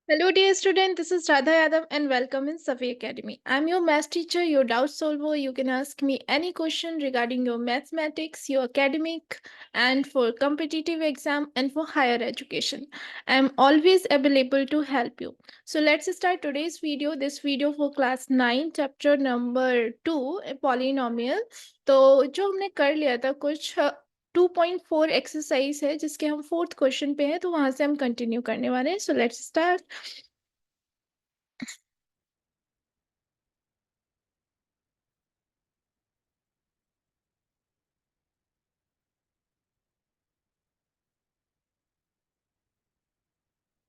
Hello, dear student. This is Radha Yadav, and welcome in Safi Academy. I'm your math teacher, your doubt solver. You can ask me any question regarding your mathematics, your academic, and for competitive exam and for higher education. I'm always available to help you. So let's start today's video. This video for class 9, chapter number 2, a polynomial. तो जो हमने कर लिया था कुछ 2.4 exercise है जिसके हम फोर्थ क्वेश्चन पे हैं, तो वहां से हम कंटिन्यू करने वाले हैं. So let's start.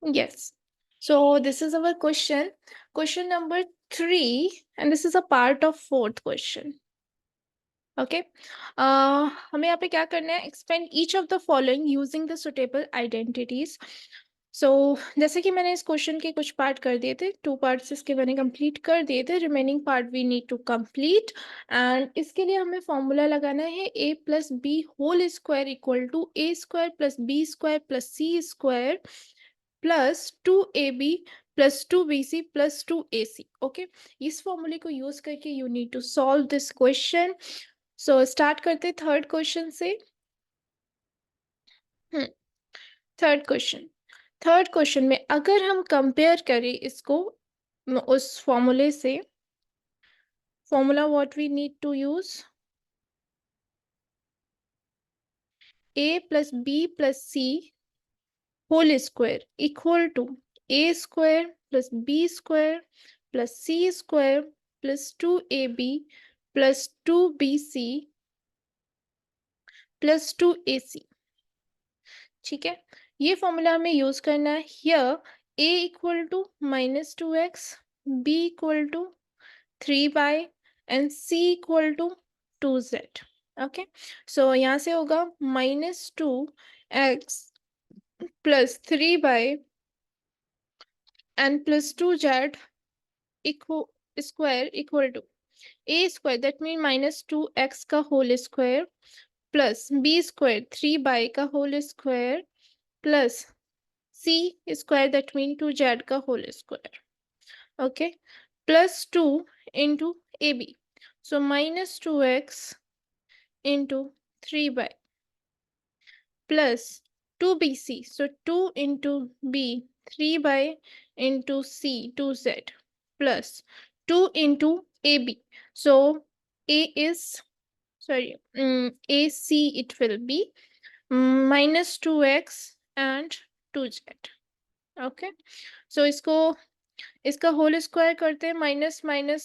Yes. So this is our question. Question number 3, and this is a part of fourth question. Okay. हमें यहाँ पे क्या करना है? Expand each of the following using the suitable identities. So जैसे कि मैंने इस क्वेश्चन के कुछ पार्ट कर दिए थे, 2 पार्ट्स इसके मैंने कंप्लीट कर दिए थे. Remaining part we need to complete, and इसके लिए हमें फॉर्मूला लगाना है a plus b whole square equal to a square plus b square plus c square plus 2ab plus 2bc plus 2ac. Okay, इस फॉर्मूले को यूज करके you need to solve this question. So start करते third question से. Third question में अगर हम compare करें इसको उस फॉर्मूले से, formula what we need to use, a plus b plus c whole square equal to a square plus b square plus c square plus 2ab plus 2bc plus 2ac. ठीक है, ये फॉर्मूला हमें use करना है. Here a equal to -2x, b equal to 3y and c equal to 2z. Okay, so यहाँ से होगा -2x plus 3y and plus 2z square equal to a square, that mean -2x का whole square plus b square 3y का whole square plus c square, that mean 2z का whole square. Okay, plus 2 into ab, so -2x into 3y plus 2bc, so 2 into b 3y into c 2z plus 2 into ab, so a is sorry ac it will be -2x and 2z. Okay, so इसका whole square करते हैं, minus minus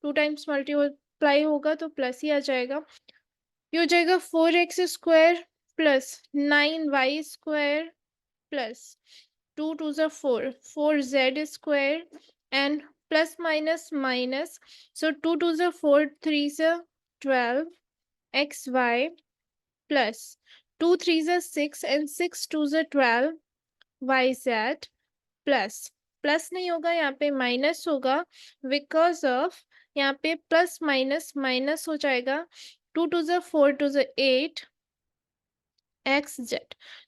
2 times multiply होगा तो plus ही आ जाएगा. ये हो जाएगा 4x square plus 9y square plus 2 2 ज़ा 4 4z square and plus minus minus, so 2 2 ज़ा 4 3 ज़ा 12 xy प्लस 2 3 ज़ा 6 एंड 6 2 ज़ा 12 yz प्लस प्लस नहीं होगा, यहाँ पे माइनस होगा बिकॉज ऑफ यहाँ पे प्लस माइनस माइनस हो जाएगा. 2 2 ज़ा 4 2 ज़ा 8 xz.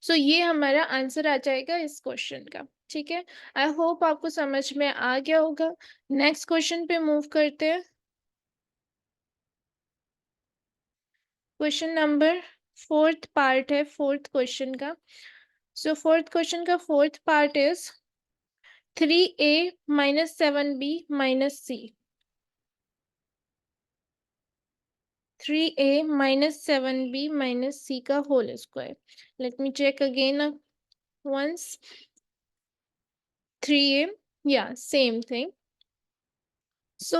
सो ये हमारा आंसर आ जाएगा इस क्वेश्चन का. ठीक है, आई होप आपको समझ में आ गया होगा. नेक्स्ट क्वेश्चन पे मूव करते हैं. क्वेश्चन नंबर फोर्थ पार्ट है फोर्थ क्वेश्चन का. सो फोर्थ क्वेश्चन का fourth part is 3a minus 7b minus c. 3a minus 7b minus c का whole square. Let me check again once. 3a, या same thing. सो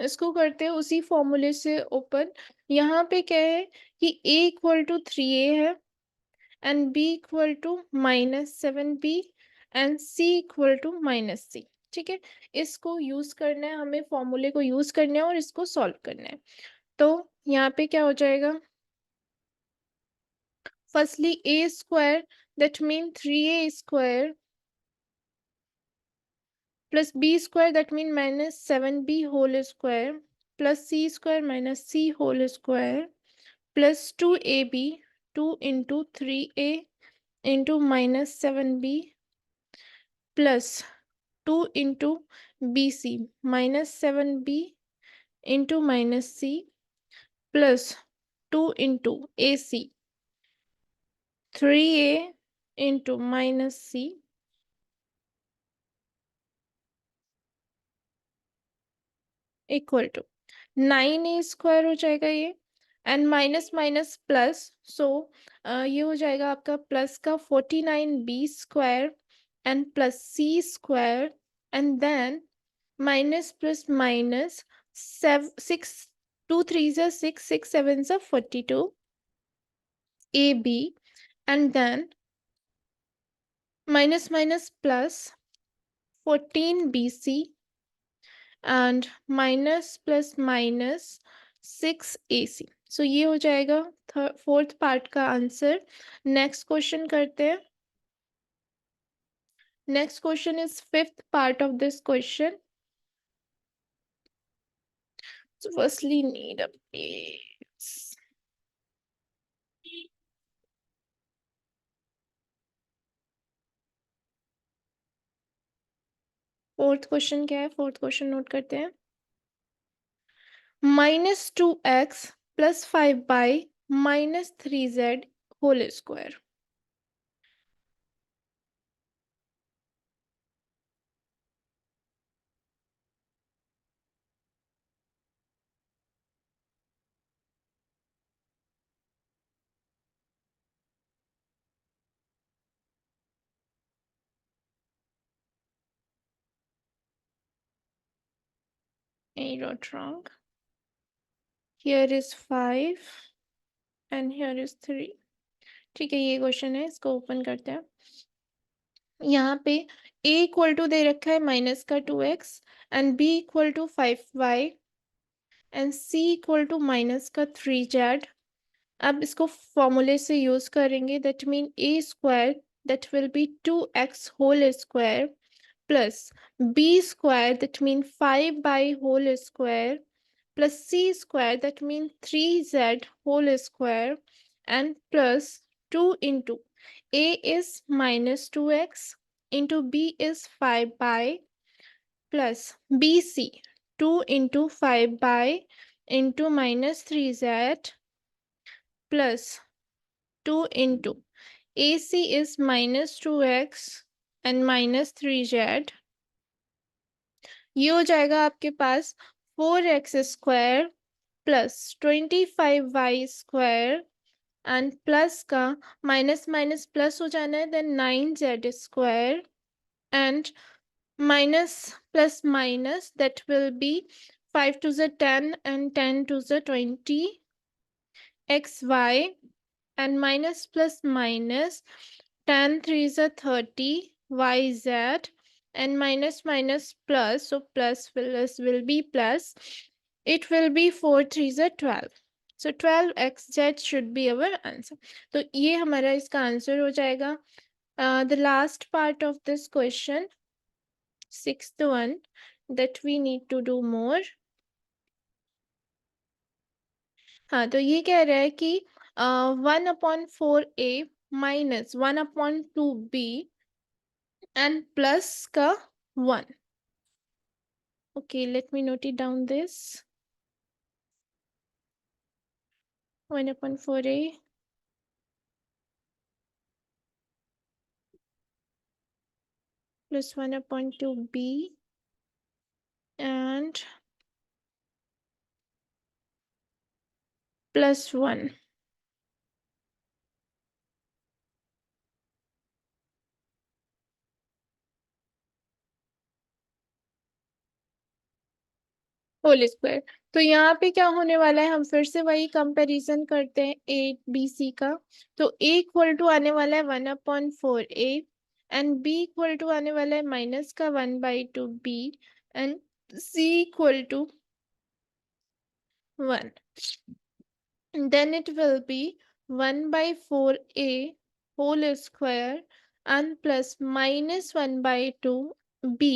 इसको करते हैं उसी फॉर्मूले से ओपन. यहाँ पे क्या है कि a इक्वल टू 3a है and b equal to -7b and c equal to -c. ठीक है, इसको यूज करना है, हमें फॉर्मूले को यूज करना है और इसको सॉल्व करना है. तो यहाँ पे क्या हो जाएगा, firstly a square that mean 3a square plus b square that mean -7b whole square plus c square minus c whole square plus 2ab 2 into 3a into -7b plus 2 into BC minus 7B into minus C plus 2 into AC 3A into minus C equal to 9A square हो जाएगा ये, and minus minus plus, so ये हो जाएगा आपका plus का 49B square and plus C square, and then minus plus minus 6 2 3 जा 6 6 7 जा 42 AB, and then minus minus plus 14BC and minus plus minus 6AC. सो ये हो जाएगा फोर्थ पार्ट का आंसर. नेक्स्ट क्वेश्चन करते हैं. Next question is fifth part of this question. So firstly need a base. Fourth question क्या है? Fourth question note करते हैं. -2x plus 5 by minus 3z whole square. I wrote wrong. Here is 5 and here is 3. ठीक है, ये question है, इसको open करते हैं. यहाँ पे a इक्वल टू दे रखा है माइनस का 2x and b equal to 5y एंड c इक्वल टू माइनस का 3z. अब इसको फॉर्मूले से यूज करेंगे, that mean a square that will be 2x whole square plus b square that mean 5 by whole square plus c square that means 3z whole square and plus 2 into a is minus 2x into b is 5 by plus bc 2 into 5 by into minus 3z plus 2 into ac is minus 2x and minus 3z. ये हो जाएगा आपके पास 4x square plus 25y square and plus का minus minus plus हो जाना है, then 9z square and minus plus minus that will be 5 to the 10 and 10 to the 20 xy and minus plus minus 10 3 is a 30 yz and minus minus plus, so plus will be plus, it will be 4 3 is a 12. So 12xz should be our answer. तो ये हमारा इसका answer हो जाएगा. The last part of this question, sixth one, that we need to do more. हाँ, तो ये कह रहा है कि 1/4a minus 1/2b and plus का 1. Okay, let me note it down this. 1/4a plus 1/2b and plus 1. Whole square. तो यहाँ पे क्या होने वाला है, हम फिर से वही कंपैरिजन करते हैं ए बी सी का. तो a इक्वल टू आने वाला है 1/4a and b equal to आने वाला है माइनस का 1/2b and c equal to 1. Then it will be 1/4a whole square and plus minus 1/2b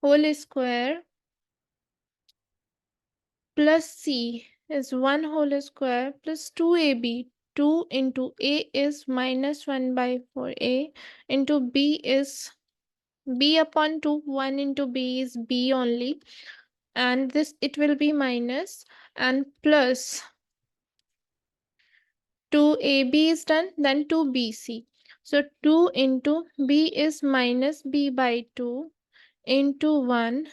whole square plus c is 1 whole square plus 2ab 2 into a is minus 1 by 4 a into b is b upon 2, 1 into b is b only, and this it will be minus and plus 2ab is done, then 2bc. So 2 into b is minus b by 2 into 1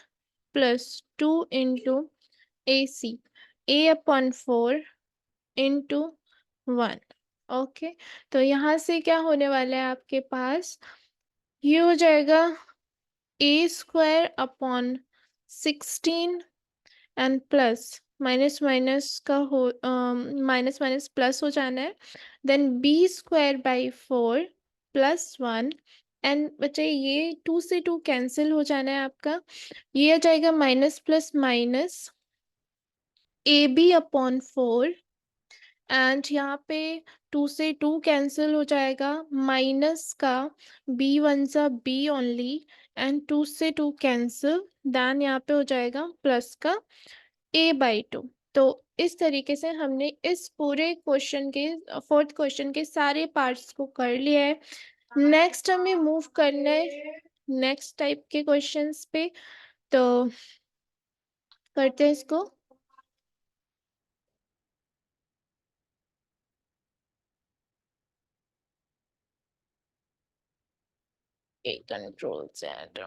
plus 2 into ac, a upon 4 into 1. Okay, तो यहाँ से क्या होने वाला है आपके पास, ये हो जाएगा a square upon 16 and plus minus minus का हो माइनस माइनस प्लस हो जाना है, then b square by 4 plus 1 and बच्चे ये 2 से 2 कैंसिल हो जाना है आपका, ये आ जाएगा minus plus minus A B upon 4 and यहाँ पे 2 से 2 कैंसिल हो जाएगा, माइनस का बी वन सा बी ओनली एंड 2 से 2 कैंसिल, देन यहाँ पे हो जाएगा प्लस का a बाई 2। तो इस तरीके से हमने इस पूरे क्वेश्चन के फोर्थ क्वेश्चन के सारे पार्ट्स को कर लिया है। नेक्स्ट हमें मूव करना है नेक्स्ट टाइप के क्वेश्चंस पे, तो करते हैं इसको। कंट्रोल सेट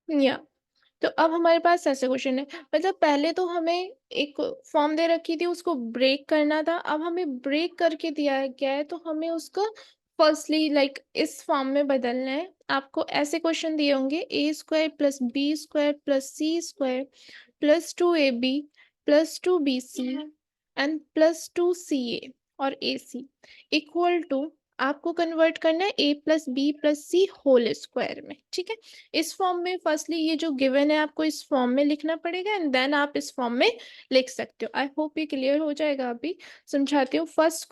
या, तो अब हमारे पास ऐसे क्वेश्चन है, मतलब पहले तो हमें एक फॉर्म दे रखी थी, उसको ब्रेक करना था, अब हमें ब्रेक करके दिया गया है तो हमें उसको फर्स्टली लाइक इस फॉर्म में बदलना है। आपको ऐसे क्वेश्चन दिए होंगे, a square plus b square plus c square plus 2ab plus 2bc and plus 2ca और ac इक्वल टू, आपको कन्वर्ट करना है a plus b plus c whole square में। ठीक है, इस फॉर्म में फर्स्टली ये जो गिवन है आपको इस फॉर्म में लिखना पड़ेगा एंड देन आप इस फॉर्म में लिख सकते हो। आई होप ये क्लियर हो जाएगा। अभी समझाती हूँ। First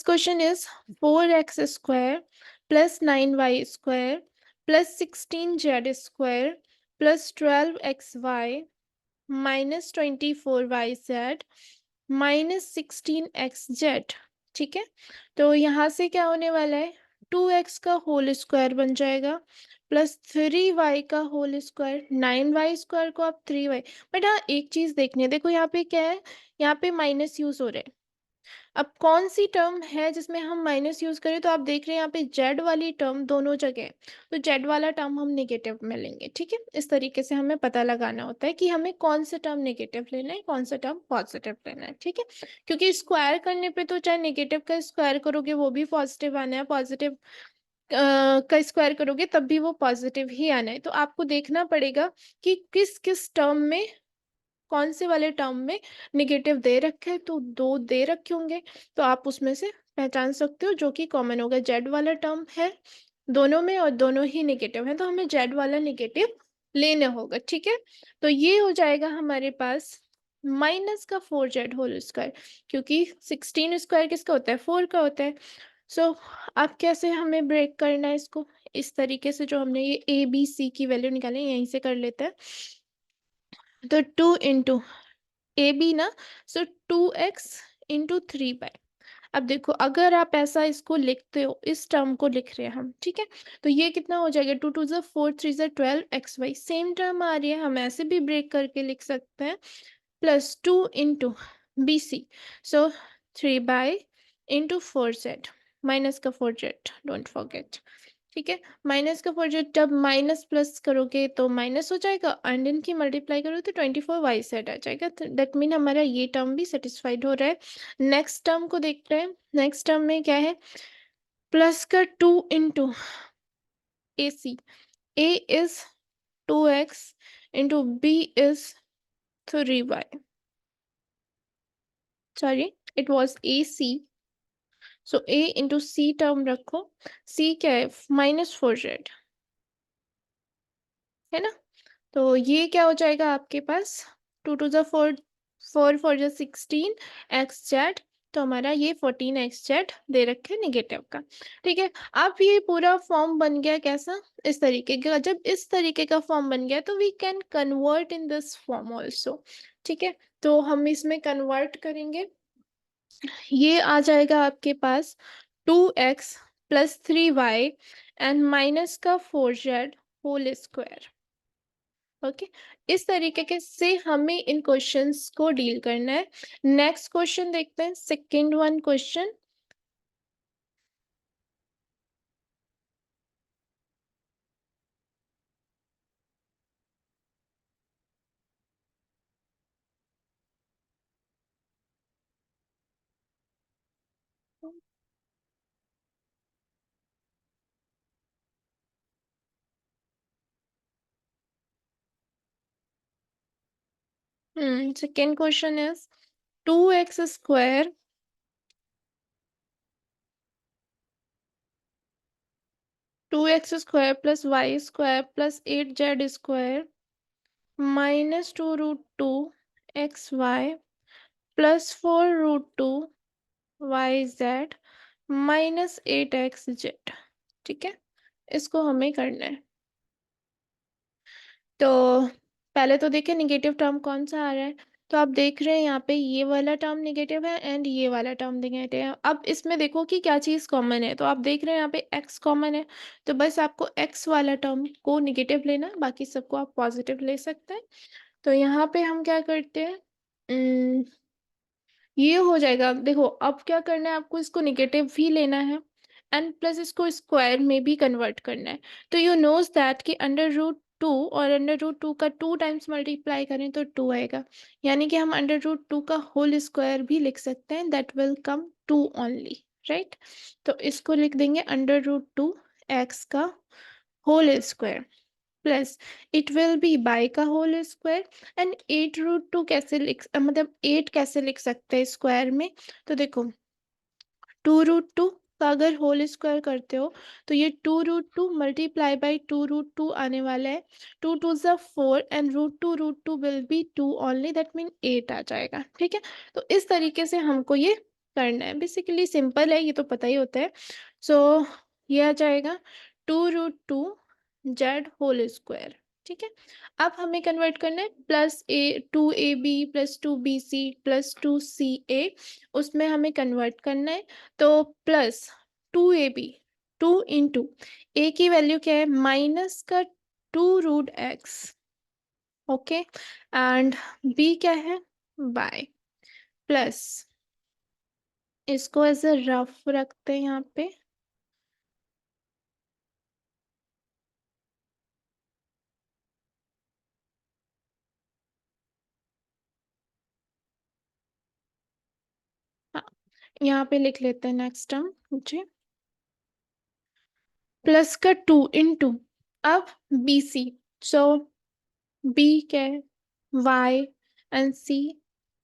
question is 4x square plus 9y square plus 16z square plus 12xy minus 24yz minus 16xz। ठीक है, तो यहाँ से क्या होने वाला है, 2x का होल स्क्वायर बन जाएगा प्लस 3y का होल स्क्वायर, 9y स्क्वायर को आप 3y। बट हाँ, एक चीज देखनी है, देखो यहाँ पे क्या है, यहाँ पे माइनस यूज हो रहा है। अब कौन सी टर्म है जिसमें हम माइनस यूज करें, तो आप देख रहे हैं यहाँ पे जेड वाली टर्म दोनों जगह है, तो जेड वाला टर्म हम नेगेटिव में लेंगे। ठीक है, इस तरीके से हमें पता लगाना होता है कि हमें कौन सा टर्म नेगेटिव लेना है, कौन सा टर्म पॉजिटिव लेना है। ठीक है, क्योंकि स्क्वायर करने पे तो चाहे नेगेटिव का स्क्वायर करोगे वो भी पॉजिटिव आना है, पॉजिटिव का स्क्वायर करोगे तब भी वो पॉजिटिव ही आना है। तो आपको देखना पड़ेगा कि किस किस टर्म में, कौन से वाले टर्म में निगेटिव दे रखे हैं, तो दो दे रखे होंगे, तो आप उसमें से पहचान सकते हो जो कि कॉमन होगा। जेड वाला टर्म है दोनों में और दोनों ही निगेटिव है, तो हमें जेड वाला निगेटिव लेना होगा। ठीक है, तो ये हो जाएगा हमारे पास माइनस का 4z होल स्क्वायर, क्योंकि 16 स्क्वायर किसका होता है, 4 का होता है। सो अब कैसे हमें ब्रेक करना है इसको, इस तरीके से जो हमने ये ए बी सी की वैल्यू निकाली यहीं से कर लेते हैं। तो 2 इंटू ए बी ना, सो 2x इंटू 3y। अब देखो अगर आप ऐसा इसको लिखते हो, इस टर्म को लिख रहे हैं हम, ठीक है, तो ये कितना हो जाएगा, 2 2 ज़ा 4 3 ज़ा 12xy, सेम टर्म आ रही है, हम ऐसे भी ब्रेक करके लिख सकते हैं, प्लस 2 इंटू बी सी, सो 3 इंटू 4z माइनस का 4z, डोंट फॉरगेट। ठीक है, माइनस का 4z जब माइनस प्लस करोगे तो माइनस हो जाएगा, एंड इनकी मल्टीप्लाई करोगे तो 24y सेट आ जाएगा। दैट मीन हमारा ये टर्म भी सेटिस्फाइड हो रहा है। नेक्स्ट टर्म को देखते हैं, नेक्स्ट टर्म में क्या है, प्लस का 2 into A C, A is 2x into B is 3y, sorry it was A C, so A into C term रखो, सी क्या है, -4z, है ना, तो ये क्या हो जाएगा आपके पास, 2 2 ज़ा 4 4 4 ज़ा 16 एक्स जेड तो हमारा ये 14xz दे रखे नेगेटिव का। ठीक है, अब ये पूरा फॉर्म बन गया कैसा, इस तरीके का। जब इस तरीके का फॉर्म बन गया तो we can convert in this form also. ठीक है, तो हम इसमें कन्वर्ट करेंगे। ये आ जाएगा आपके पास 2x plus 3y and minus का 4z होल स्क्वायर। ओके, इस तरीके के से हमें इन क्वेश्चंस को डील करना है। नेक्स्ट क्वेश्चन देखते हैं, second one question. Second question is 2x square 2x square plus y square plus 8z square minus 2 root 2 xy plus 4 root 2 yz minus 8xz। ठीक है, इसको हमें करना है। तो पहले तो देखिए निगेटिव टर्म कौन सा आ रहा है। तो आप देख रहे हैं यहाँ पे ये वाला टर्म निगेटिव है एंड ये वाला टर्म निगेटिव है। अब इसमें देखो कि क्या चीज़ कॉमन है। तो आप देख रहे हैं यहाँ पे x कॉमन है, तो बस आपको x वाला टर्म को निगेटिव लेना है, बाकी सबको आप पॉजिटिव ले सकते हैं। तो यहाँ पे हम क्या करते हैं, ये हो जाएगा। देखो अब क्या करना है, आपको इसको निगेटिव भी लेना है एंड प्लस इसको स्क्वायर में भी कन्वर्ट करना है। तो यू नोज दैट कि अंडर रूट टू और अंडर रूट टू का 2 टाइम्स मल्टीप्लाई करें तो 2 आएगा, यानी कि हम अंडर रूट टू का होल स्क्वायर भी लिख सकते हैं, that will come 2 only, right. तो इसको लिख देंगे अंडर रूट टू एक्स का whole square plus it will be b का whole square and 8 root two कैसे मतलब 8 कैसे लिख सकते हैं स्क्वायर में। तो देखो 2 रूट टू का अगर होल स्क्वायर करते हो तो ये 2 root two multiply by 2 root two आने वाला है। 2 टू ज़ा 4 and root two will be 2 only, that mean 8 आ जाएगा। ठीक है, तो इस तरीके से हमको ये करना है। बेसिकली सिंपल है, ये तो पता ही होता है। सो ये आ जाएगा 2 root two Z whole square. ठीक है, अब हमें कन्वर्ट करना है प्लस ए 2ab plus 2bc plus 2ca, उसमें हमें कन्वर्ट करना है। तो प्लस 2ab 2 इंटू ए की वैल्यू क्या है, माइनस का 2 root X, okay, and B क्या है, बाय, प्लस इसको एज अ रफ रखते हैं यहाँ पे। हाँ, यहाँ पे लिख लेते हैं नेक्स्ट टर्म जी, प्लस का 2 इंटू अब बी सी, सो बी क्या है, Y and C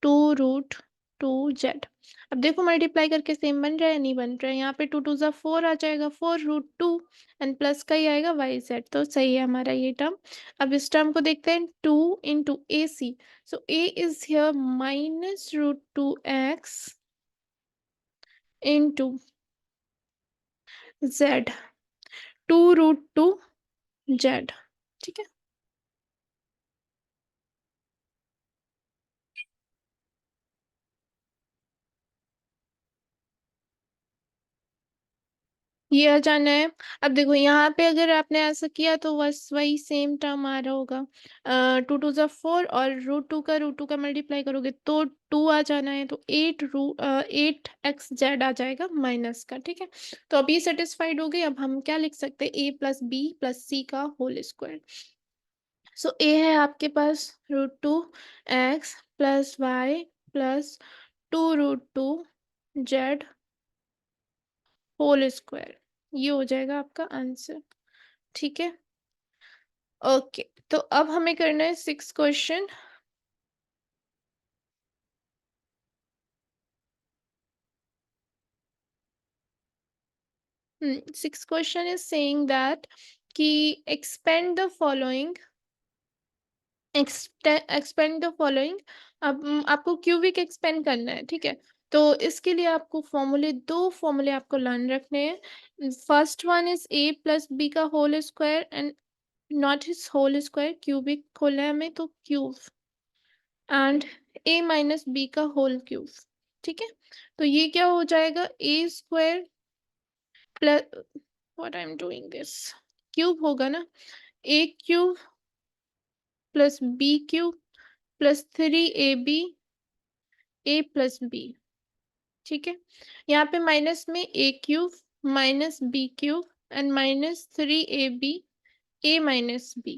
2 root 2z। अब देखो मल्टीप्लाई करके सेम बन रहा है, नहीं बन रहा है। यहाँ पे 2 टू ज़ा 4 आ जाएगा, 4 रूट 2 एंड प्लस का ही आएगा वाई जेड, तो सही है हमारा ये टर्म। अब इस टर्म को देखते हैं 2 into A C, so A is here minus root 2x into Z 2 root 2z। ठीक है, ये आ जाना है। अब देखो यहाँ पे अगर आपने ऐसा किया तो बस वही सेम टर्म आ रहा होगा। 2 टू ज़ा 4 और रूट टू का मल्टीप्लाई करोगे तो 2 आ जाना है, तो 8 एक्स जेड आ जाएगा माइनस का। ठीक है, तो अब ये सेटिस्फाइड हो गई। अब हम क्या लिख सकते हैं, a plus b plus c का होल स्क्वायर। सो ए है आपके पास root 2 x plus y plus 2 root 2 z whole square, ये हो जाएगा आपका आंसर। ठीक है, ओके, तो अब हमें करना है 6 question. Six question is saying that कि expand the following expand the following. अब आपको क्यूबिक एक्सपेंड करना है। ठीक है, तो इसके लिए आपको दो फॉर्मूले आपको लर्न रखने हैं। First one is a plus B का whole square and not is whole square, cubic खोलना है हमें तो cube, and a minus B का होल क्यूब। ठीक है, तो ये क्या हो जाएगा, a square plus, what I am doing this, cube होगा ना, a cube plus b cube plus 3ab a plus B. ठीक है, यहाँ पे माइनस में a cube minus B cube and minus 3ab A minus B.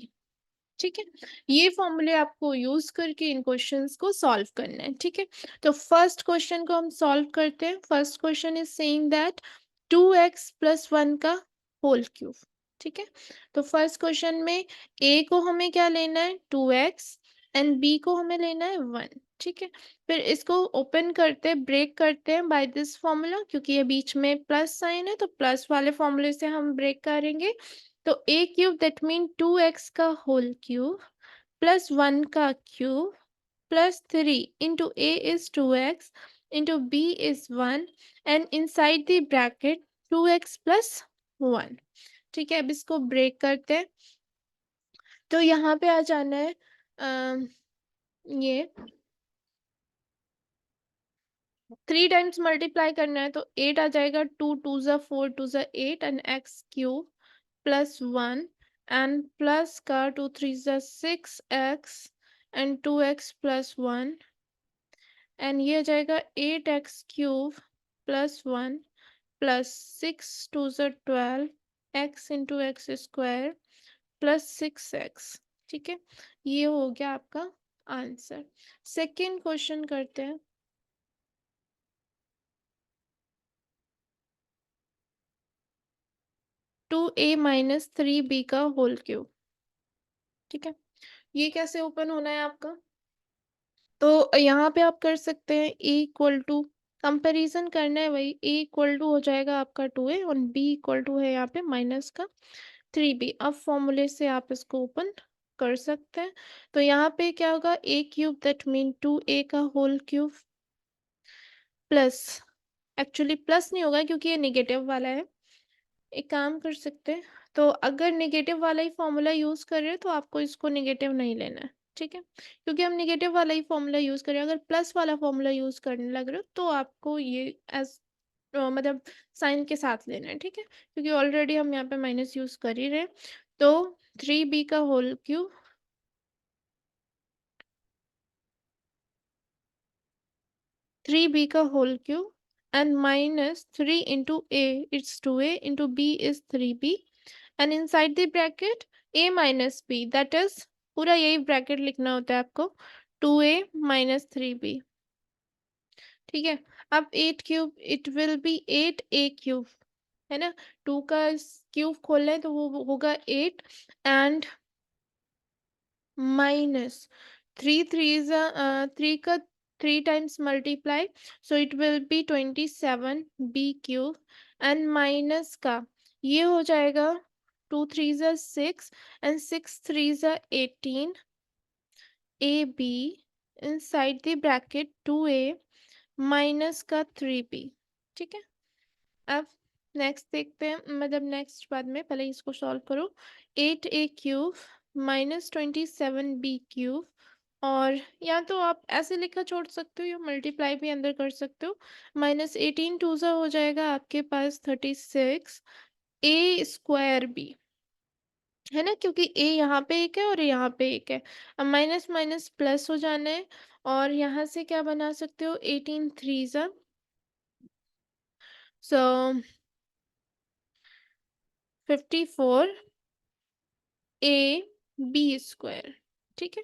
ठीक है, ये फॉर्मूले आपको यूज करके इन क्वेश्चंस को सॉल्व करना है। ठीक है, तो फर्स्ट क्वेश्चन को हम सॉल्व करते हैं। First question is saying that 2x plus 1 का होल क्यूब। ठीक है, तो फर्स्ट क्वेश्चन में a को हमें क्या लेना है 2x एंड b को हमें लेना है 1। ठीक है, फिर इसको ओपन करते हैं, ब्रेक करते हैं बाय दिस फॉर्मूला, क्योंकि ये बीच में प्लस साइन है तो प्लस वाले फॉर्मूले से हम ब्रेक करेंगे। तो ए क्यूब दैट मीन 2x का होल क्यूब प्लस 1 का cube plus 3 into A is 2x into B is 1 and inside the bracket 2x plus 1। ठीक है, अब इसको ब्रेक करते हैं, तो यहाँ पे आ जाना है ये 3 टाइम्स मल्टीप्लाई करना है तो 8 आ जाएगा, 2 2 ज़ा 4 2 ज़ा 8 and x cube plus 1 and plus का 2 3 ज़ा 6x and 2x plus 1 and ये आ जाएगा 8x क्यूब प्लस 1 प्लस 6 2 ज़ा 12 x into x square plus 6x। ठीक है, ये हो गया आपका आंसर। सेकेंड क्वेश्चन करते हैं। 2a माइनस 3b का होल क्यूब। ठीक है, ये कैसे ओपन होना है आपका, तो यहाँ पे आप कर सकते हैं a इक्वल टू, कंपेरिजन करना है वही, a इक्वल टू हो जाएगा आपका 2a और b इक्वल टू है यहाँ पे माइनस का 3b। अब फॉर्मूले से आप इसको ओपन कर सकते हैं, तो यहाँ पे क्या होगा, a cube that mean 2a का whole cube plus, actually plus नहीं होगा क्योंकि ये नेगेटिव वाला है। एक काम कर सकते हैं, तो अगर नेगेटिव वाला ही फॉर्मूला यूज कर रहे हैं तो आपको इसको नेगेटिव नहीं लेना है। ठीक है, क्योंकि हम नेगेटिव वाला ही फॉर्मूला यूज करें, अगर प्लस वाला फॉर्मूला यूज करने लग रहे हो तो आपको ये एज मतलब साइन के साथ लेना है। ठीक है, क्योंकि ऑलरेडी हम यहाँ पे माइनस यूज कर ही रहे हैं। तो 3b का होल क्यूब 3b का whole cube and minus 3 into a, it's 2a into b is 3b and inside the bracket a minus b, that is पूरा यही ब्रैकेट लिखना होता है आपको, 2a minus 3b। ठीक है, अब 8 cube it will B 8a cube, है ना, 2 का क्यूब खोलना है तो वो होगा 8 एंड माइनस 3 3 is 3 का 3 times multiply so it will be 27 b cube and minus का ये हो जाएगा 2 3 is 6 and 6 3 is 18 a b inside the bracket 2a minus का 3b। ठीक है, अब नेक्स्ट देखते हैं, मतलब नेक्स्ट बाद में, पहले इसको सॉल्व करो। 8a cube minus 27b cube, और या तो आप ऐसे लिखा छोड़ सकते हो या मल्टीप्लाई भी अंदर कर सकते हो, माइनस 18 टू सा हो जाएगा आपके पास 36 ए स्क्वायर बी, है ना, क्योंकि ए यहाँ पे एक है और यहाँ पे एक है। अब माइनस माइनस प्लस हो जाना है, और यहाँ से क्या बना सकते हो, 18 थ्री सा, सो 54 ए बी स्क्वायर। ठीक है,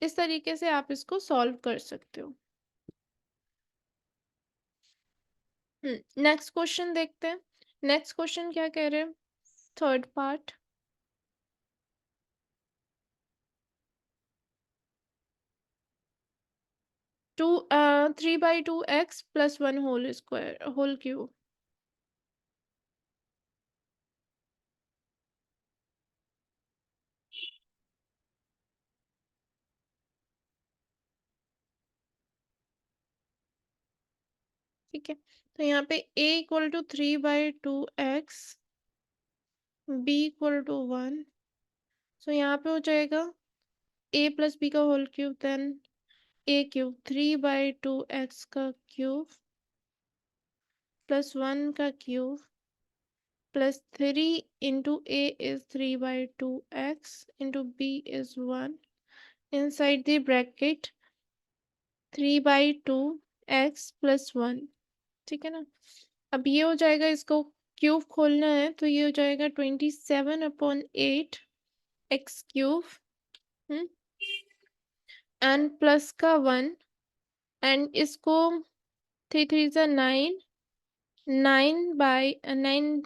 इस तरीके से आप इसको सॉल्व कर सकते हो। नेक्स्ट क्वेश्चन देखते हैं। नेक्स्ट क्वेश्चन क्या कह रहे हैं, third part. 2 3/2x plus 1 whole square whole cube. ठीक है। तो यहाँ पे a equal to 3/2x, b equal to 1। So यहाँ पे हो जाएगा a प्लस बी का whole cube, then a cube 3/2x का क्यूब प्लस 1 का cube plus 3 into a is 3/2x into b is 1 inside the bracket 3/2x plus 1। ठीक है ना। अब ये हो जाएगा, इसको क्यूब खोलना है तो ये हो जाएगा 27/8 एक्स क्यूब एंड प्लस का 1 एंड इसको 3 3 9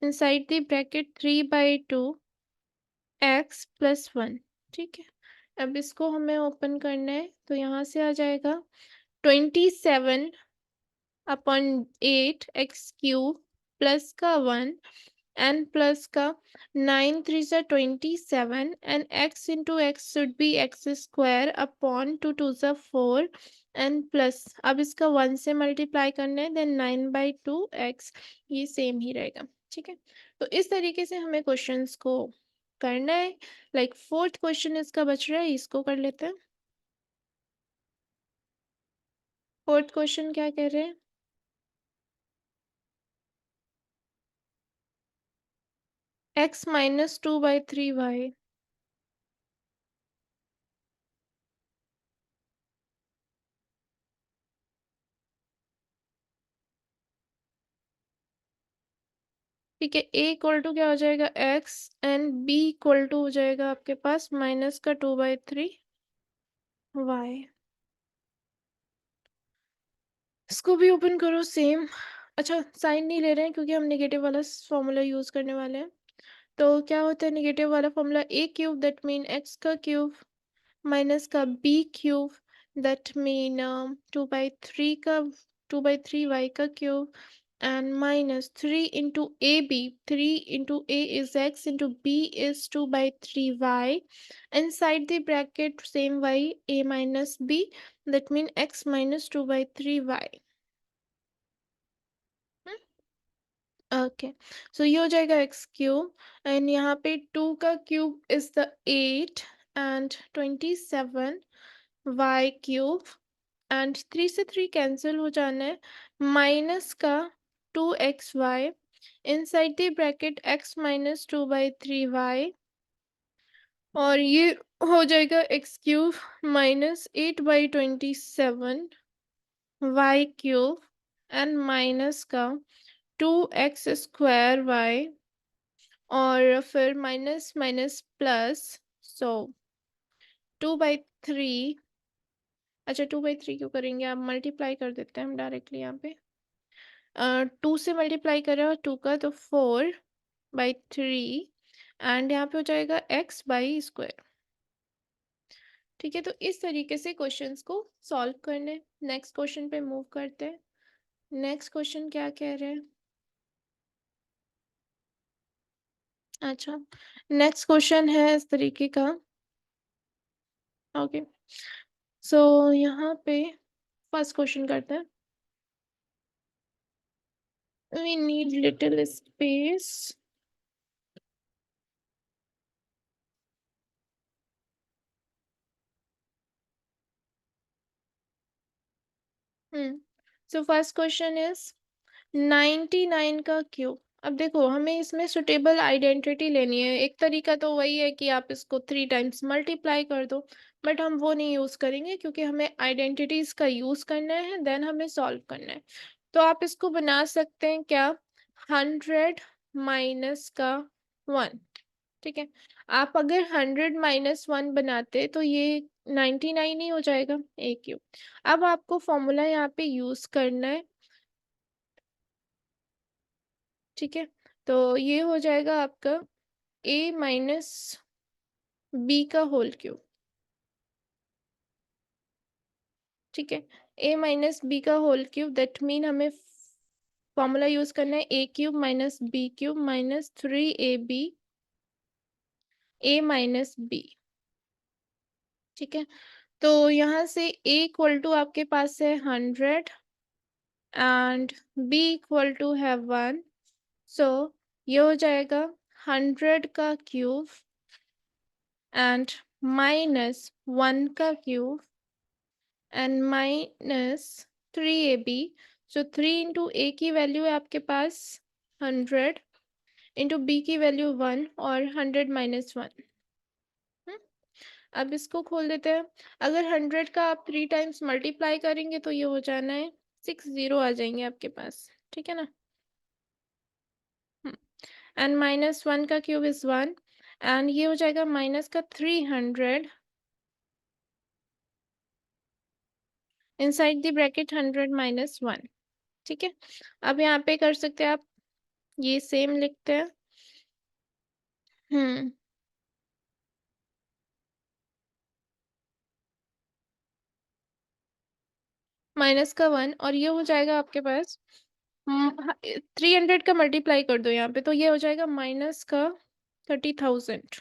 inside the bracket 3/2 x plus 1। ठीक है। अब इसको हमें ओपन करना है तो यहाँ से आ जाएगा 27/8 एक्स क्यूब प्लस का 1 एंड प्लस का 9 3 27 and x into x should be x square upon 2 2 4 and plus, अब इसका 1 से मल्टीप्लाई करना है देन 9/2x, ये सेम ही रहेगा। ठीक है। तो इस तरीके से हमें क्वेश्चंस को करना है। लाइक फोर्थ क्वेश्चन इसका बच रहा है, इसको कर लेते हैं। फोर्थ क्वेश्चन क्या कह रहे हैं? x minus 2/3y। ठीक है। a इक्वल टू क्या हो जाएगा x and b equal to हो जाएगा आपके पास माइनस का 2/3y। इसको भी ओपन करो सेम। अच्छा, साइन नहीं ले रहे हैं क्योंकि हम नेगेटिव वाला फॉर्मूला यूज करने वाले हैं। तो क्या होता है नेगेटिव वाला formula, a cube that mean x का क्यूब माइनस का b क्यूब दैट मीन 2/3 का cube and minus 3 into ab, 3 into a is x into b is 2/3y, inside the bracket same y, a minus b, that mean x minus 2/3y। Okay. So ये हो जाएगा x cube and यहाँ पे 2 का cube is the 8 and 27 y cube and 3 से 3 cancel हो जाना है, माइनस का 2xy inside the bracket x minus 2/3y, और ये हो जाएगा x cube minus 8/27 y cube and minus का 2x² y और फिर माइनस माइनस प्लस, सो 2/3। अच्छा 2/3 क्यों करेंगे, आप मल्टीप्लाई कर देते हैं हम डायरेक्टली यहाँ पे। 2 से मल्टीप्लाई करें और 2 का तो 4/3 एंड यहाँ पे हो जाएगा x/स्क्वायर। ठीक है। तो इस तरीके से क्वेश्चंस को सॉल्व करने, नेक्स्ट क्वेश्चन पे मूव करते हैं। नेक्स्ट क्वेश्चन क्या कह रहे हैं? अच्छा, नेक्स्ट क्वेश्चन है इस तरीके का। ओके। सो यहाँ पे फर्स्ट क्वेश्चन करते हैं। We need little space. So first question is 99 का क्यूब। अब देखो हमें इसमें सुटेबल आइडेंटिटी लेनी है। एक तरीका तो वही है कि आप इसको 3 टाइम्स मल्टीप्लाई कर दो, बट हम वो नहीं यूज करेंगे क्योंकि हमें आइडेंटिटीज का यूज करना है, देन हमें सॉल्व करना है। तो आप इसको बना सकते हैं क्या, 100 माइनस का 1। ठीक है। आप अगर 100 - 1 बनाते तो ये 99 ही हो जाएगा, ए क्यूब। अब आपको फॉर्मूला यहाँ पे यूज करना है। ठीक है। तो ये हो जाएगा आपका a माइनस बी का होल क्यूब। ठीक है। a माइनस बी का होल क्यूब दैट मीन हमें फॉर्मूला यूज करना है a cube minus B cube minus 3ab a minus B. ठीक है। तो यहाँ से a इक्वल टू आपके पास है 100 एंड b इक्वल टू है 1। सो ये हो जाएगा 100 का क्यूब एंड माइनस 1 का cube and minus 3ab। So 3 into a की वैल्यू है आपके पास 100 इंटू बी की वैल्यू 1 और 100 माइनस 1। अब इसको खोल देते हैं। अगर 100 का आप 3 टाइम्स मल्टीप्लाई करेंगे तो ये हो जाना है 60 आ जाएंगे आपके पास, ठीक है ना। एंड माइनस 1 का क्यूब इज 1 एंड ये हो जाएगा माइनस का 300 इनसाइड द ब्रैकेट 100 माइनस 1, ठीक है। अब यहाँ पे कर सकते हैं आप, ये सेम लिखते हैं। हम्म माइनस का 1 और ये हो जाएगा आपके पास 300 का मल्टीप्लाई कर दो यहाँ पे तो ये हो जाएगा माइनस का 30,000।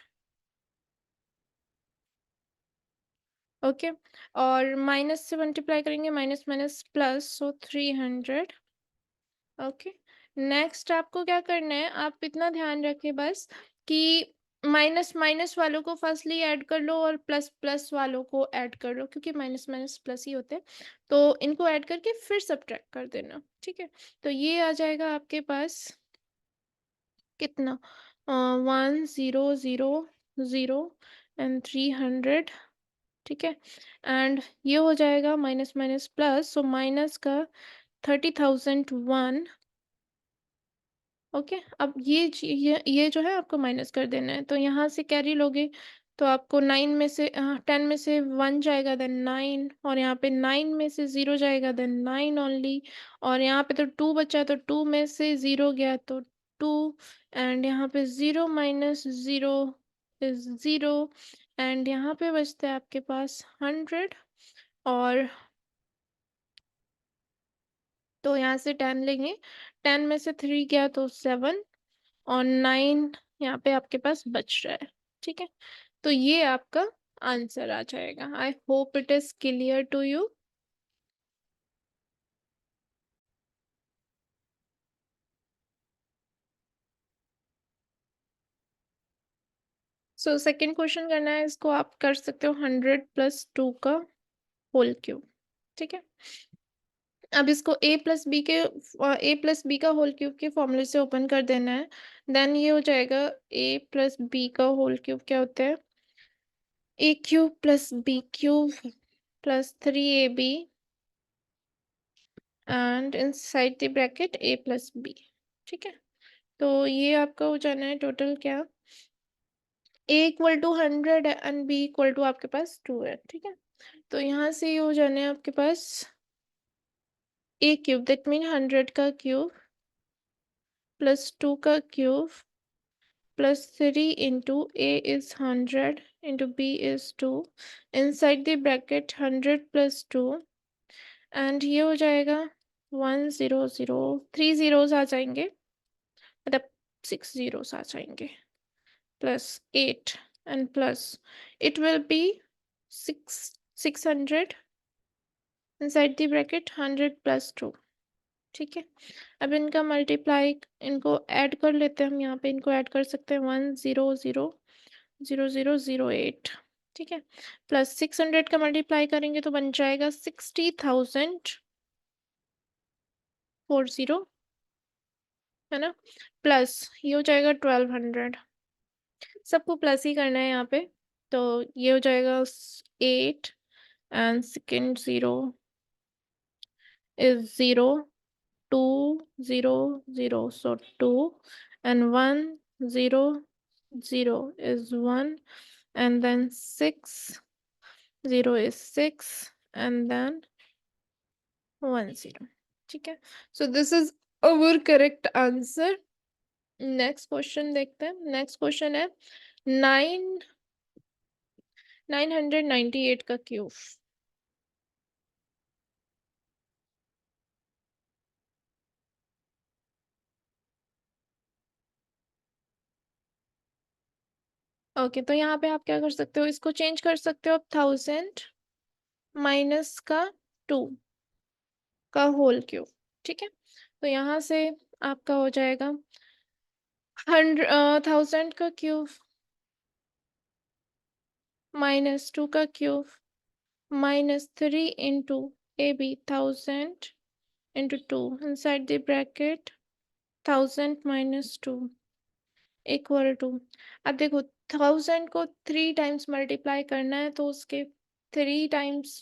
ओके और माइनस से मल्टीप्लाई करेंगे, माइनस माइनस प्लस, सो 300। ओके नेक्स्ट आपको क्या करना है, आप इतना ध्यान रखें बस कि माइनस माइनस वालों को फर्स्टली ऐड कर लो और प्लस प्लस वालों को ऐड कर लो, क्योंकि माइनस माइनस प्लस ही होते हैं। तो इनको ऐड करके फिर सब्ट्रैक्ट कर देना, ठीक है। तो ये आ जाएगा आपके पास कितना, 1,000 एंड 300, ठीक है। एंड ये हो जाएगा minus minus plus, so minus का 30,001। ओके अब ये जो है आपको माइनस कर देना है, तो यहाँ से कैरी लोगे तो आपको 9 में से 10 में से 1 जाएगा देन 9, और यहाँ पे 9 में से 0 जाएगा देन 9 ओनली, और यहाँ पे तो 2 बचा है तो 2 में से 0 गया तो 2, एंड यहाँ पे 0 माइनस 0 इज 0, एंड यहाँ पे बचता है आपके पास 100। और तो यहाँ से 10 लेंगे, 10 में से 3 गया तो 7 और 9 यहाँ पे आपके पास बच रहा है, ठीक है। तो ये आपका आंसर आ जाएगा। I hope it is clear to you. So second question करना है, इसको आप कर सकते हो 100+2 का होल क्यूब, ठीक है। अब इसको a+b का होल क्यूब के फॉर्मूले से ओपन कर देना है। देन ये हो जाएगा a+b का होल क्यूब क्या होता है, a³ + b³ +3ab and inside the bracket a+b, ठीक है। तो ये आपका हो जाना है टोटल क्या, a equal to 100 and b equal to आपके पास 2 है, ठीक है। तो यहाँ से ये हो जाना है आपके पास a³ दैट मीन 100 का क्यूब +2 का cube +3 into a is 100 into b is 2 inside the bracket 100+2 and ये हो जाएगा 100, 3 zeros आ जाएंगे, मतलब 6 zeros आ जाएंगे, +8 and plus it will be 600 inside the bracket 100+2, ठीक है। अब इनका मल्टीप्लाई, इनको ऐड कर लेते हैं हम, यहाँ पे इनको ऐड कर सकते हैं 1000008, ठीक है। प्लस 600 का मल्टीप्लाई करेंगे तो बन जाएगा 60,040, है ना। प्लस ये हो जाएगा 1200, सबको प्लस ही करना है यहाँ पे। तो ये हो जाएगा 8 and second 0 is 0, 2 0 0, so 2 and 1 0 0 is 1, and then 6 0 is 6, and then 1 0, ठीक है। So this is our correct answer. Next question देखते हैं। नेक्स्ट क्वेश्चन है 998 का क्यूब। ओके तो यहाँ पे आप क्या कर सकते हो, इसको चेंज कर सकते हो आप 1000 माइनस का 2 का होल क्यूब, ठीक है, तो यहाँ से आपका हो जाएगा 1000 का क्यूब माइनस 2 का cube minus 3 into AB 1000 into 2 inside the bracket 1000 minus 2 equal to, अब देखो 1000 को 3 टाइम्स मल्टीप्लाई करना है तो उसके 3 टाइम्स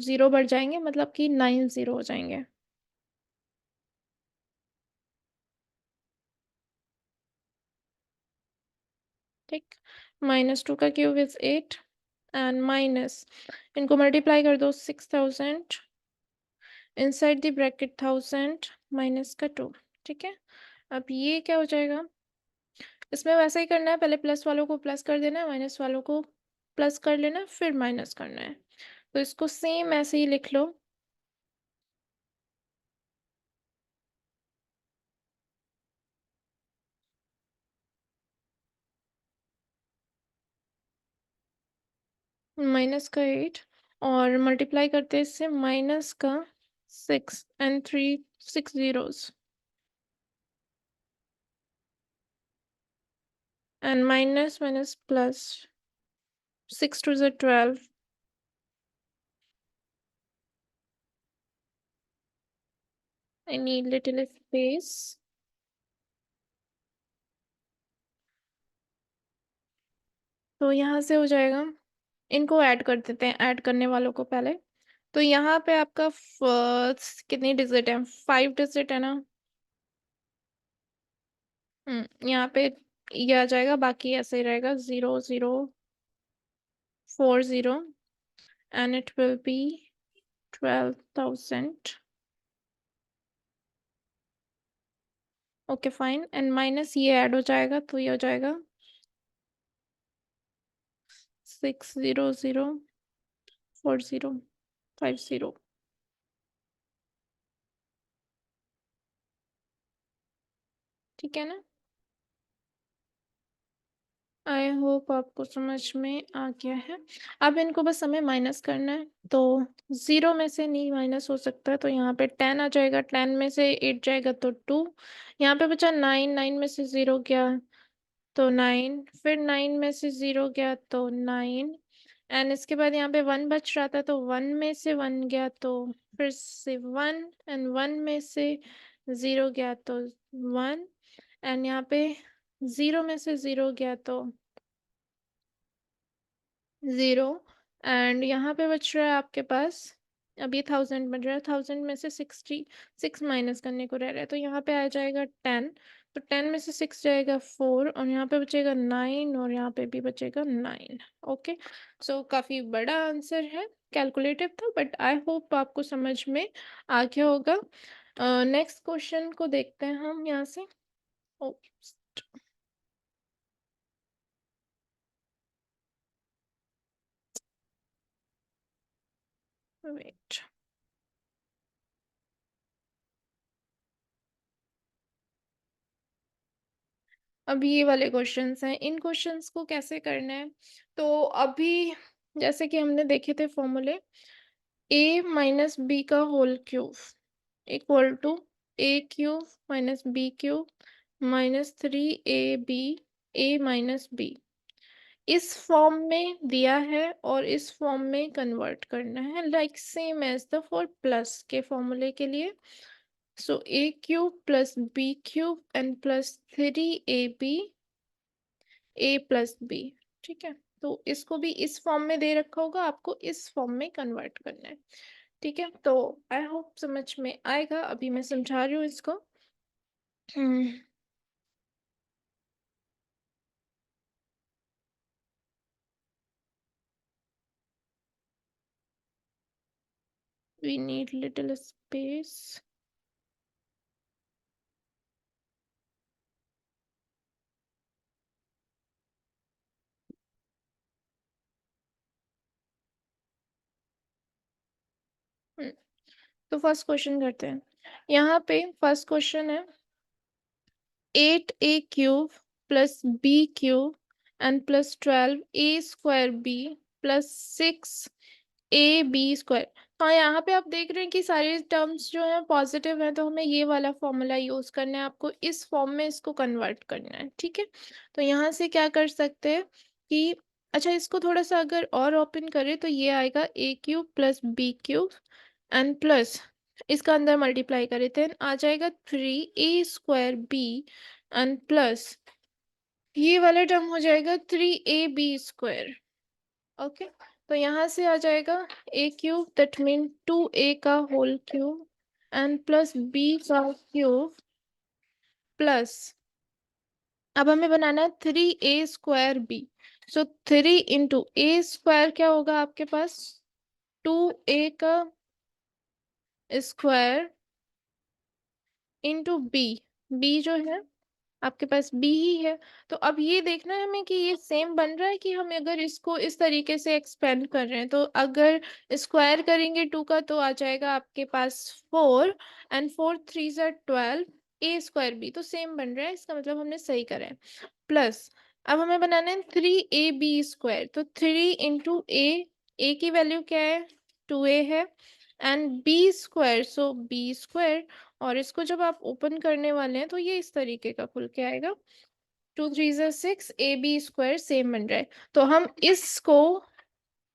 0 बढ़ जाएंगे, मतलब कि 9 0 हो जाएंगे। ठीक, माइनस 2 का क्यूब इज 8 एंड माइनस, इनको मल्टीप्लाई कर दो 6000 इनसाइड द ब्रैकेट 1000 माइनस का 2। ठीक है, अब ये क्या हो जाएगा, इसमें वैसा ही करना है, पहले प्लस वालों को प्लस कर देना है, माइनस वालों को प्लस कर लेना है, फिर माइनस करना है। तो इसको सेम ऐसे ही लिख लो, माइनस का 8 और मल्टीप्लाई करते हैं इससे माइनस का 6 and 3 6 zeros and minus minus plus 6 to the 12, I need little space। तो यहाँ से हो जाएगा, इनको ऐड कर देते हैं, ऐड करने वालों को पहले। तो यहाँ पे आपका कितनी डिजिट है, 5 डिजिट है ना। यहाँ पे ये आ जाएगा, बाकी ऐसे ही रहेगा 0 0 4 0 and it will be 12,000। Okay fine, and minus ये ऐड हो जाएगा तो ये हो जाएगा 6 0 0 4 0 5 0। ठीक है ना, आई होप आपको समझ में आ गया है। अब इनको बस हमें माइनस करना है, तो 0 में से नहीं माइनस हो सकता है, तो यहाँ पे 10 आ जाएगा, 10 में से 8 जाएगा तो 2, यहाँ पे बचा 9, 9 में से 0 गया तो 9, फिर 9 में से 0 गया तो 9, एंड इसके बाद यहाँ पे 1 बच रहा था तो 1 में से 1 गया तो फिर से 1, एंड 1 में से 0 गया तो 1, एंड यहाँ पे 0 में से 0 गया तो 0, एंड यहाँ पे बच रहा है आपके पास, अब ये 1000 बन रहा है, 1000 में से 6 माइनस करने को रह रहा है, तो यहाँ पे आ जाएगा 10, तो 10 में से 6 जाएगा 4 और यहाँ पे बचेगा 9 और यहाँ पे भी बचेगा 9। ओके, सो काफ़ी बड़ा आंसर है, कैलकुलेटिव था, बट आई होप आपको समझ में आ गया होगा। नेक्स्ट क्वेश्चन को देखते हैं हम यहाँ से। वेट, अब ये वाले क्वेश्चंस हैं, इन क्वेश्चंस को कैसे करना है, तो अभी जैसे कि हमने देखे थे फॉर्मूले, a माइनस बी का whole cube equal to a cube minus B cube minus 3ab a minus B, इस फॉर्म में दिया है और इस फॉर्म में कन्वर्ट करना है, like same as the for plus के फॉर्मूले के लिए। So a cube plus b cube and plus 3ab a plus B. ठीक है, तो इसको भी इस फॉर्म में दे रखा होगा, आपको इस फॉर्म में कन्वर्ट करना है। ठीक है, तो आई होप समझ में आएगा, अभी मैं समझा रही हूँ इसको। We need little space. तो फर्स्ट क्वेश्चन करते हैं, यहाँ पे फर्स्ट क्वेश्चन है 8a cube plus b cube and plus 12a square b plus 6ab square. हाँ, यहाँ पे आप देख रहे हैं कि सारे टर्म्स जो हैं पॉजिटिव हैं, तो हमें ये वाला फॉर्मूला यूज़ करना है, आपको इस फॉर्म में इसको कन्वर्ट करना है, ठीक है। तो यहाँ से क्या कर सकते हैं कि अच्छा, इसको थोड़ा सा अगर और ओपन करें तो ये आएगा a cube plus b cube and plus इसका अंदर मल्टीप्लाई करें तो आ जाएगा 3a² बी एंड प्लस ये वाला टर्म हो जाएगा 3ab²। ओके, तो यहाँ से आ जाएगा ए क्यूब दैट मीन 2a का whole cube and plus B का क्यूब प्लस अब हमें बनाना है 3a² बी। सो 3 इंटू a² क्या होगा आपके पास 2a का स्क्वायर इंटू बी जो है आपके पास बी ही है। तो अब ये देखना है हमें कि ये सेम बन रहा है कि हम अगर इसको इस तरीके से एक्सपेंड कर रहे हैं, तो अगर स्क्वायर करेंगे 2 का तो आ जाएगा आपके पास 4 एंड 4 3 12 a² बी, तो सेम बन रहा है, इसका मतलब हमने सही करा है। प्लस अब हमें बनाना है 3ab², तो 3 इंटू ए की वैल्यू क्या है 2a है एंड b², सो b²। और इसको जब आप ओपन करने वाले हैं तो ये इस तरीके का खुल के आएगा 2 3 6 ab² सेम बन रहा है। तो हम इसको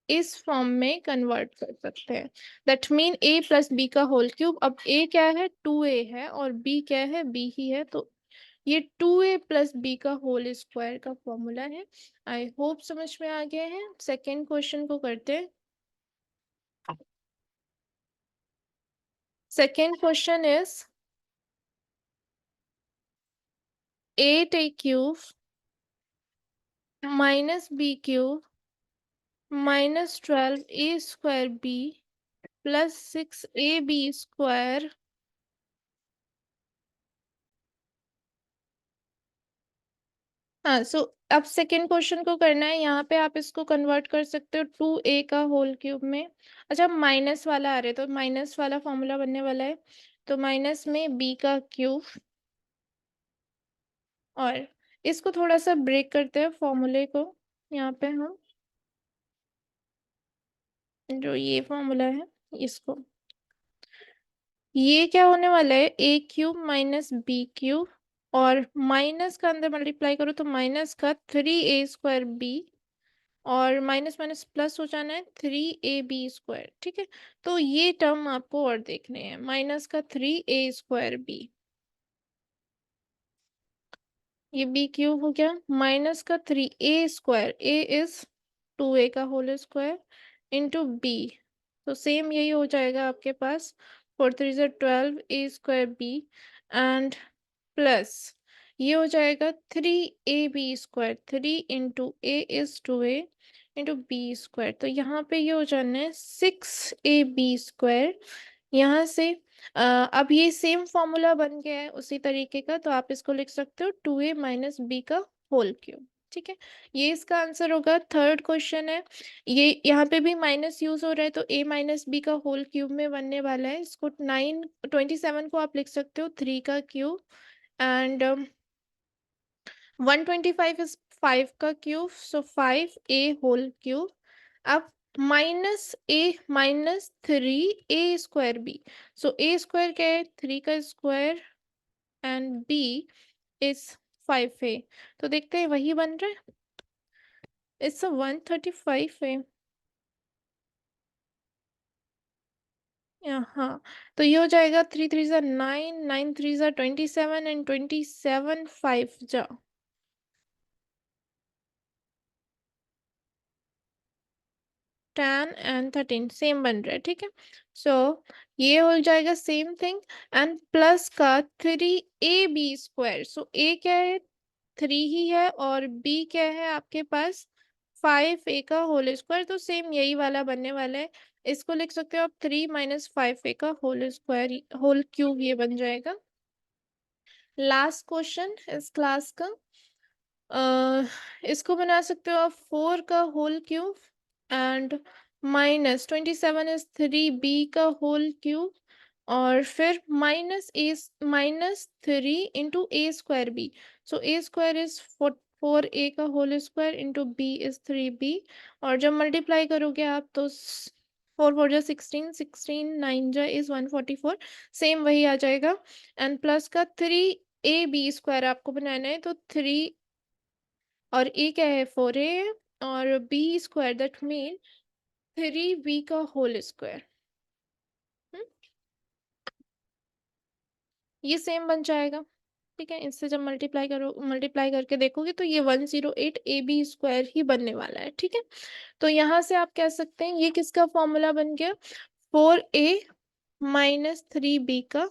इस फॉर्म में कन्वर्ट कर सकते हैं, that mean a plus B का होल क्यूब। अब a क्या है 2a है और b क्या है b ही है, तो ये 2a प्लस बी का होल स्क्वायर का फॉर्मूला है। आई होप समझ में आ गया है। सेकेंड क्वेश्चन को करते हैं। Second question is 8a³ minus b³ minus 12a² B plus 6ab²। हाँ, सो अब सेकेंड क्वेश्चन को करना है। यहाँ पे आप इसको कन्वर्ट कर सकते हो 2a का होल क्यूब में। अच्छा, माइनस वाला आ रहा है तो माइनस वाला फॉर्मूला बनने वाला है, तो माइनस में b का क्यूब और इसको थोड़ा सा ब्रेक करते हैं फॉर्मूले को। यहाँ पे हम जो ये फॉर्मूला है इसको, ये क्या होने वाला है a³ माइनस b³ और माइनस का अंदर मल्टीप्लाई करो तो माइनस का 3a²b और माइनस माइनस प्लस हो जाना है 3ab², ठीक है। तो ये टर्म आपको और देखने हैं, माइनस का 3a²b, ये बी क्यूब हो गया माइनस का 3a², ए इज 2a का होल स्क्वायर इंटू बी, तो सेम यही हो जाएगा आपके पास 4 3 12 a²b एंड प्लस ये हो जाएगा 3ab², 3 into a is 2a into b², तो यहाँ पे ये हो जाना है 6ab²। यहाँ से अब ये सेम फॉर्मूला बन गया है उसी तरीके का, तो आप इसको लिख सकते हो 2a माइनस बी का होल क्यूब, ठीक है। ये इसका आंसर होगा। थर्ड क्वेश्चन है, ये यहाँ पे भी माइनस यूज हो रहा है तो a माइनस बी का होल क्यूब में बनने वाला है। इसको 9 27 को आप लिख सकते हो 3 का क्यूब एंड 125 इज 5 का क्यूब, सो 5a होल क्यूब। अब minus a minus 3a²b, so a² क्या है 3 का square and b is 5a, तो देखते हैं वही बन रहा है, इट्स 135 है यहाँ। तो ये हो जाएगा 3 3 9 9 3 27 एंड 27 5 जा 10 एंड 13 सेम बन रहा है, ठीक है। सो ये हो जाएगा सेम थिंग एंड प्लस का 3ab², सो a क्या है 3 ही है और b क्या है आपके पास 5a का होल स्क्वायर, तो सेम यही वाला बनने वाला है। इसको लिख सकते हो आप 3 माइनस 5a का होल स्क्वायर होल क्यूब, ये बन जाएगा। लास्ट क्वेश्चन इस क्लास का, इसको बना सकते हो आप 4 का whole cube and minus 27 is 3b का होल क्यूब और फिर minus 3 into a²b, so a² is 4a का whole square into b is 3b और जब मल्टीप्लाई करोगे आप तो 4 4 जा 16, 16 9 जा इज 144, सेम वही आ जाएगा। एंड प्लस का 3ab² आपको बनाना है, तो 3 और ए क्या है 4a और b² दैट मीन 3b का होल स्क्वायर। ये सेम बन जाएगा। ठीक है, इससे जब मल्टीप्लाई करके देखोगे तो ये 108ab² ही बनने वाला है। ठीक है, तो यहाँ से आप कह सकते हैं ये किसका फॉर्मूला बन गया, 4a माइनस 3b का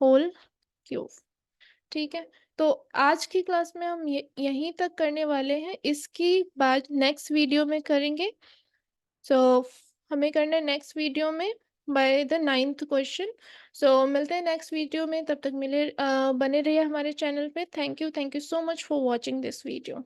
होल क्यूब। ठीक है, तो आज की क्लास में हम यहीं तक करने वाले हैं, इसकी बात नेक्स्ट वीडियो में करेंगे। सो हमें करना है नेक्स्ट वीडियो में बाय द 9th क्वेश्चन। सो मिलते हैं नेक्स्ट वीडियो में, तब तक बने रहिए हमारे चैनल पे। Thank you so much for watching this video.